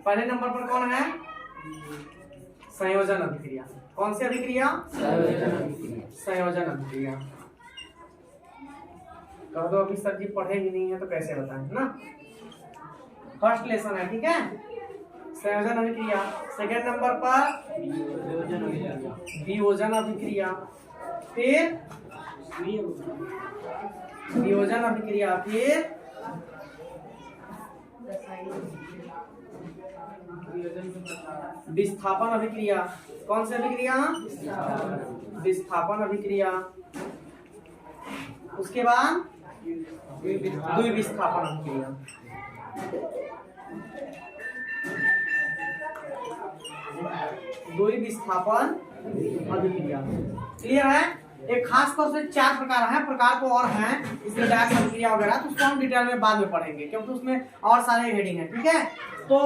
पहले नंबर पर कौन है? संयोजन अभिक्रिया। कौन सी अभिक्रिया? संयोजन अभिक्रिया। कह दो अभी सर जी पढ़े ही नहीं है तो कैसे बताएं ना। फर्स्ट लेसन है, ठीक है, संयोजन अभिक्रिया। सेकेंड नंबर पर वियोजन अभिक्रिया, फिर वियोजन अभिक्रिया, फिर विस्थापन अभिक्रिया। कौन सी अभिक्रिया? विस्थापन अभिक्रिया। उसके बाद द्विविस्थापन अभिक्रिया। द्विविस्थापन अभिक्रिया। क्लियर है? एक खास तौर से 4 प्रकार हैं, प्रकार को और हैं इसमें डायरेक्ट अभिक्रिया वगैरह, तो उसको हम डिटेल में बाद में पढ़ेंगे क्योंकि उसमें और सारे हेडिंग है, ठीक है। तो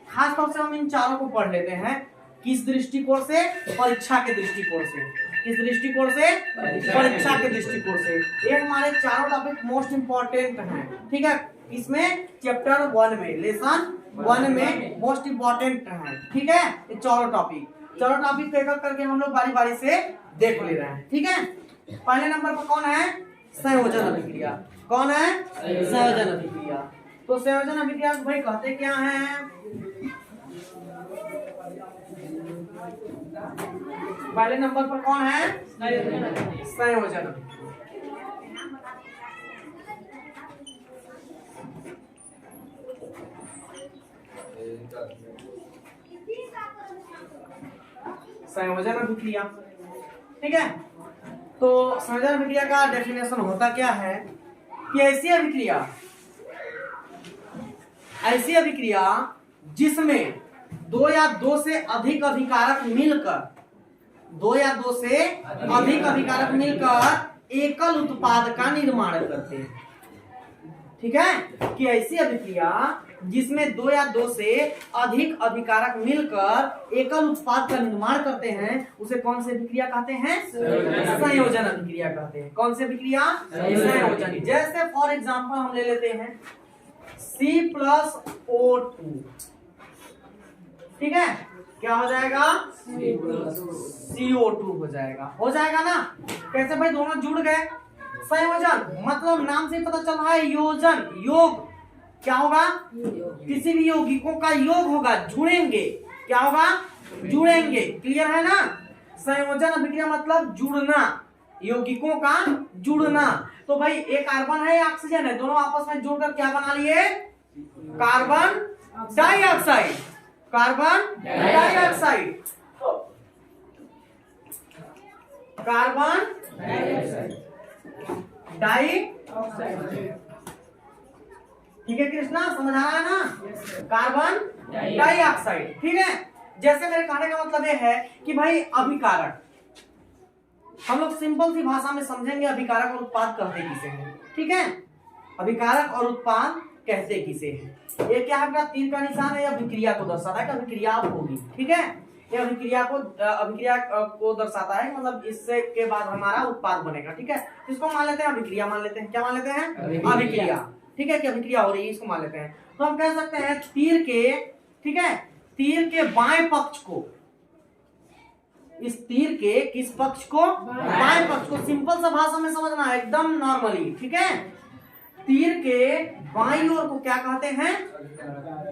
खास तौर से हम इन चारों को पढ़ लेते हैं। किस दृष्टिकोण से? परीक्षा के दृष्टिकोण से। किस दृष्टिकोण से? परीक्षा के दृष्टिकोण से। ये हमारे चारों टॉपिक मोस्ट इंपॉर्टेंट हैं, ठीक है। इसमें चैप्टर 1 में, लेसन 1 में मोस्ट इंपॉर्टेंट है, ठीक है। ये चारों टॉपिक को एक करके हम लोग बारी बारी से देख ले रहे हैं, ठीक है। पहले नंबर पर कौन है? संयोजन अभिक्रिया। कौन है? संयोजन अभिक्रिया। तो संयोजन अभिक्रिया भाई कहते क्या हैं? पहले नंबर पर कौन है? संयोजन अभिक्रिया। संयोजन अभिक्रिया, ठीक है। तो संयोजन अभिक्रिया का डेफिनेशन होता क्या है कि ऐसी अभिक्रिया जिसमें 2 या 2 से अधिक अभिकारक मिलकर एकल उत्पाद का निर्माण करते हैं, ठीक है। कि ऐसी अभिक्रिया जिसमें 2 या 2 से अधिक अभिकारक मिलकर एकल उत्पाद का निर्माण करते हैं उसे कौन सी अभिक्रिया कहते हैं? संयोजन अभिक्रिया कहते हैं। कौन सी अभिक्रिया? संयोजन। जैसे फॉर एग्जांपल हम ले लेते हैं C+O2, ठीक है। क्या हो जाएगा? CO2 हो जाएगा ना। कैसे भाई? दोनों जुड़ गए। संयोजन मतलब नाम से पता चल रहा है योजन, योग। क्या होगा? किसी भी यौगिकों का योग होगा, जुड़ेंगे। क्या होगा? जुड़ेंगे। क्लियर है ना? संयोजन अभिक्रिया मतलब जुड़ना, यौगिकों का जुड़ना। तो भाई एक कार्बन है, ऑक्सीजन है, दोनों आपस में जुड़कर क्या बना लिए? Carbon dioxide. कार्बन डाइऑक्साइड, ठीक है कृष्णा, समझ आ रहा है ना? कार्बन डाइऑक्साइड, ठीक है। जैसे मेरे कहने का मतलब ये है कि भाई अभिकारक, हम लोग सिंपल सी भाषा में समझेंगे अभिकारक और उत्पाद कहते किसे हैं, ठीक है। अभिकारक और उत्पाद कहते किसे हैं? ये क्या है? तीर का निशान है, अभिक्रिया को दर्शाता है कि अभिक्रिया होगी, ठीक है। ये अभिक्रिया को दर्शाता है, मतलब इससे के बाद हमारा उत्पाद बनेगा, ठीक है। इसको मान लेते हैं अभिक्रिया, मान लेते हैं। क्या मान लेते हैं? अभिक्रिया, ठीक है, कि अभिक्रिया हो रही है, इसको मान लेते हैं। तो हम कह सकते हैं तीर के, ठीक है, तीर के बाएं पक्ष को, इस तीर के किस पक्ष को? बाएं पक्ष को। सिंपल सा भाषा में समझना है, एकदम नॉर्मली, ठीक है। तीर के बाईं ओर को क्या कहते हैं?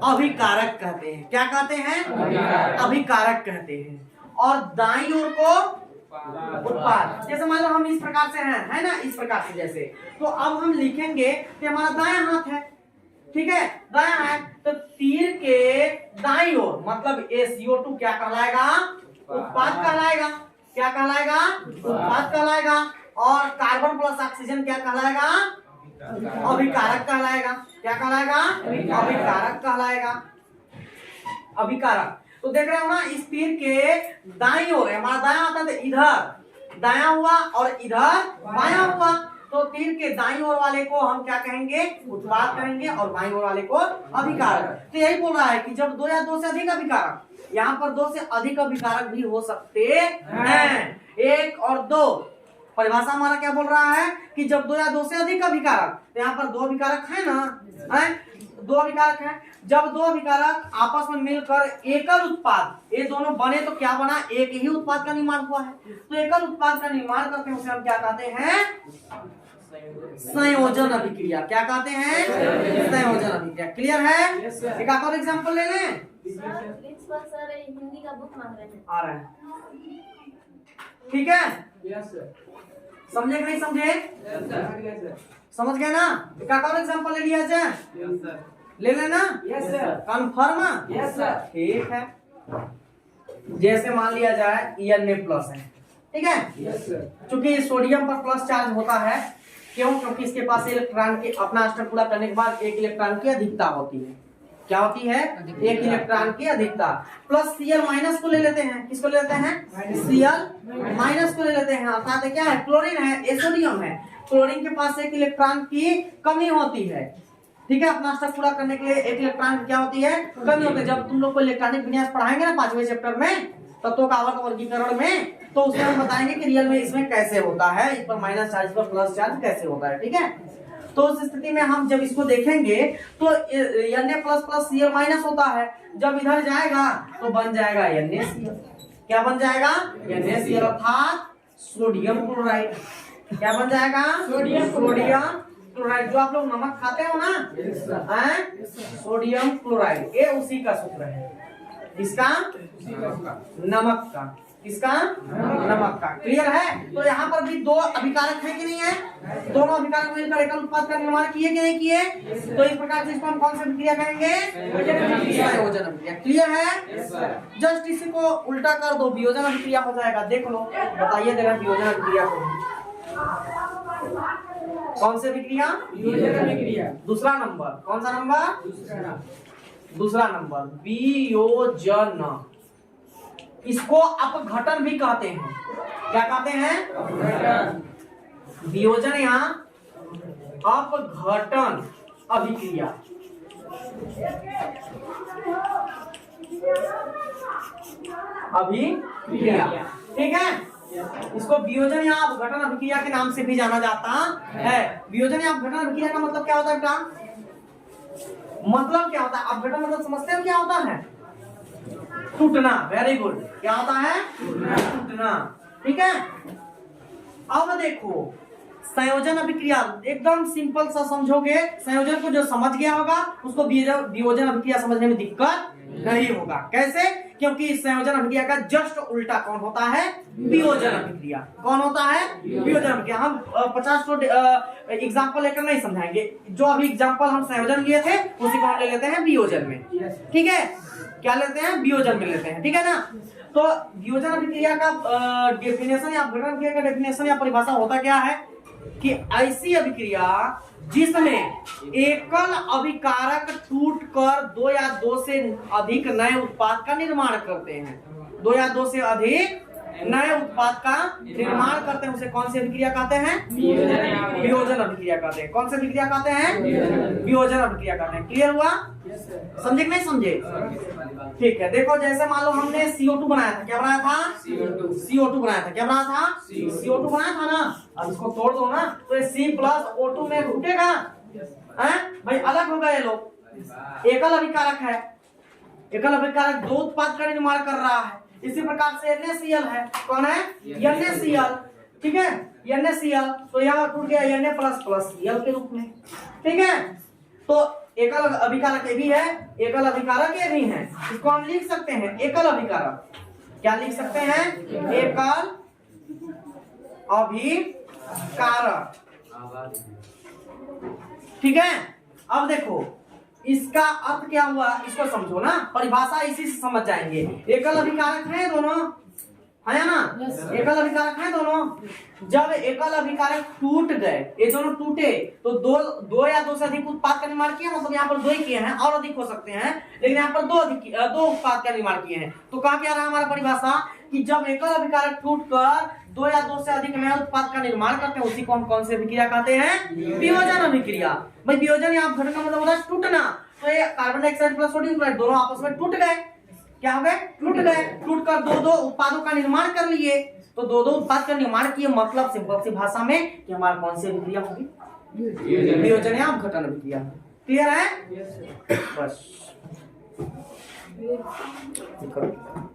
अभिकारक कहते हैं। क्या कहते हैं? अभिकारक कहते हैं। और दाईं ओर को उत्पाद। जैसे मान लो हम इस प्रकार से हैं, है ना, इस प्रकार से जैसे, तो अब हम लिखेंगे कि हमारा दायां हाथ है, ठीक है, दायां है। तो तीर के दाईं ओर मतलब CO2 क्या कहलाएगा? उत्पाद कहलाएगा। क्या कहलाएगा? उत्पाद कहलाएगा। और कार्बन प्लस ऑक्सीजन क्या कहलाएगा? अभिकारक कहलाएगा। क्या कहलाएगा? अभिकारक कहलाएगा। अभिकारक। तो देख रहे हो ना, इस तीर के दाईं ओर हमारा दायां आता है, इधर दायां हुआ और इधर बायां हुआ। तो तीर के दाईं ओर वाले को हम क्या कहेंगे? उत्पाद कहेंगे, और बाईं ओर वाले को अभिकारक। तो यही बोल रहा है कि जब 2 या 2 से अधिक अभिकारक, यहाँ पर 2 से अधिक अभिकारक भी हो सकते हैं। 1 और 2 परिभाषा हमारा क्या बोल रहा है कि जब 2 या 2 से अधिक अभिकारक, तो यहाँ पर 2 अभिकारक है ना, है दो अभिकारक हैं, जब दो अभिकारक आपस में मिलकर एकल उत्पाद, ये दोनों बने तो क्या बना, एक ही उत्पाद का निर्माण हुआ है। तो एकल उत्पाद का निर्माण करते हैं उसे हम क्या कहते हैं, संयोजन अभिक्रिया। क्या कहते हैं, संयोजन अभिक्रिया। क्लियर है? एक और एग्जांपल ले लें। सर हिंदी का बुक मांग रहे हैं। आ रहा है, ठीक है? समझे कि नहीं समझे? समझ गए ना? एक और एग्जांपल ले लिया जाए, ले लेना। कन्फर्म? ठीक है। जैसे मान लिया जाए Na प्लस है, ठीक है? चूंकि सोडियम पर प्लस चार्ज होता है, क्यों? क्योंकि इसके पास इलेक्ट्रॉन की अपना स्तर पूरा करने के बाद एक इलेक्ट्रॉन की अधिकता होती है। क्या होती है? एक इलेक्ट्रॉन की अधिकता। प्लस Cl माइनस को ले लेते हैं। किसको ले लेते हैं? Cl माइनस को ले लेते हैं। अर्थात क्या है, क्लोरीन है, ये सोडियम है। क्लोरीन के पास एक इलेक्ट्रॉन की कमी होती है, ठीक है? अपना स्तर पूरा करने के लिए एक इलेक्ट्रॉन की क्या होती है, कमी होती है। जब तुम लोग को इलेक्ट्रॉनिक विन्यास पढ़ाएंगे ना 5वें चैप्टर में, तत्वों का आवर्त वर्गीकरण में, तो उसमें हम बताएंगे कि रियल में इसमें कैसे होता है, इस पर माइनस चार्ज पर प्लस चार्ज कैसे होता है, ठीक है? तो उस स्थिति में हम जब इसको देखेंगे तो Na plus plus Cl minus होता है, जब इधर जाएगा तो बन जाएगा NaCl। क्या बन जाएगा? NaCl अर्थात सोडियम क्लोराइड। क्या बन जाएगा? Sodium chloride. जो आप लोग नमक खाते हो ना, सोडियम क्लोराइड, ये उसी का सूत्र है। इसका नमक का, किसका? नमक का। क्लियर है? तो यहाँ पर भी दो अभिकारक है कि नहीं है? दोनों अभिकारक मिलकर एकल उत्पाद का निर्माण किए कि नहीं किए? तो इस प्रकार से इसको हम कौन सी अभिक्रिया कहेंगे? संयोजन अभिक्रिया। क्लियर है? जस्ट इसी को उल्टा कर दो, वियोजन अभिक्रिया हो जाएगा। देख लो, बताइए देना वियोजन अभिक्रिया को। कौन सी अभिक्रिया? वियोजन अभिक्रिया। दूसरा नंबर, कौन सा नंबर? दूसरा नंबर, वियोजन। इसको अपघटन भी कहते हैं। क्या कहते हैं? वियोजन या अपघटन अभिक्रिया। अभिक्रिया, ठीक है? इसको वियोजन या अपघटन अभिक्रिया के नाम से भी जाना जाता है। वियोजन या अपघटन अभिक्रिया का मतलब क्या होता है बेटा? मतलब क्या होता है? अपघटन मतलब समझते हैं क्या होता है? टूटना। Very good. क्या होता है? टूटना। ठीक है? अब देखो, संयोजन अभिक्रिया एकदम सिंपल सा समझोगे। संयोजन को जो समझ गया होगा उसको वियोजन अभिक्रिया समझने में दिक्कत नहीं होगा। कैसे? क्योंकि इस संयोजन अभिक्रिया का जस्ट उल्टा कौन होता है? वियोजन अभिक्रिया। कौन होता है? वियोजन अभिक्रिया। हम 50 एग्जाम्पल लेकर नहीं समझाएंगे। जो अभी एग्जाम्पल हम संयोजन लिए थे उसी को हम ले लेते हैं वियोजन में। ठीक है? क्या लेते हैं? वियोजन में लेते हैं। ठीक है ना? तो वियोजन अभिक्रिया का डेफिनेशन या अपघटन अभिक्रिया का डेफिनेशन या परिभाषा होता क्या है कि ऐसी अभिक्रिया जिसमें एकल अभिकारक टूटकर दो या दो से अधिक नए उत्पाद का निर्माण करते हैं। दो या दो से अधिक नए उत्पाद का निर्माण करते हैं, उसे कौन सी अभिक्रिया कहते हैं? वियोजन अभिक्रिया कहते हैं। कौन सी अभिक्रिया कहते हैं? वियोजन अभिक्रिया कहते हैं। क्लियर हुआ? समझे कि नहीं समझे? ठीक है। देखो, जैसे मान लो हमने CO2 बनाया था। क्या बनाया था? CO2 बनाया था। क्या बनाया था? CO2 बनाया था ना। अब इसको तोड़ दो ना तो ये C+O2 में घुटेगा भाई, अलग हो गए लोग। एकल अभिकारक है, एकल अभिकारक दो उत्पाद का निर्माण कर रहा है। इसी प्रकार से NaCl है। कौन है? NaCl। ठीक है? NaCl तो यहाँ टूट गया Na++Cl के रूप में। ठीक है? तो एकल अभिकारक ये भी है, एकल अभिकारक ये भी है। इसको हम लिख सकते हैं एकल अभिकारक। क्या लिख सकते हैं? एकल अभिकारक। ठीक है? अब देखो इसका अर्थ क्या हुआ, इसको समझो ना। परिभाषा इसी से समझ जाएंगे। एकल अभिकारक है दोनों, है ना? एकल अभिकारक है दोनों। जब एकल अभिकारक टूट गए, ये दोनों टूटे तो दो या दो से अधिक उत्पाद का निर्माण किया। मतलब यहाँ पर दो ही किए हैं, और अधिक हो सकते हैं, लेकिन यहाँ पर दो उत्पाद का निर्माण किए हैं। तो कहा क्या रहा हमारा परिभाषा कि जब एकल अभिकारक टूटकर दो या दो से अधिक नए उत्पाद का निर्माण करते हैं उसी को हम कौन सी अभिक्रिया कहते हैं? वियोजन अभिक्रिया। भाई वियोजन या अपघटन का मतलब होता है टूटना। तो ये carbon dioxide plus sodium chloride दोनों आपस में टूट गए। क्या हो गए? टूट गए। टूटकर दो उत्पादों का निर्माण कर लिए। तो दो उत्पाद का निर्माण किए, मतलब सिंपल सी भाषा में कि हमारा कौन सी अभिक्रिया होगी? वियोजन या अपघटन अभिक्रिया। क्लियर है? Yes sir. बस लिखो।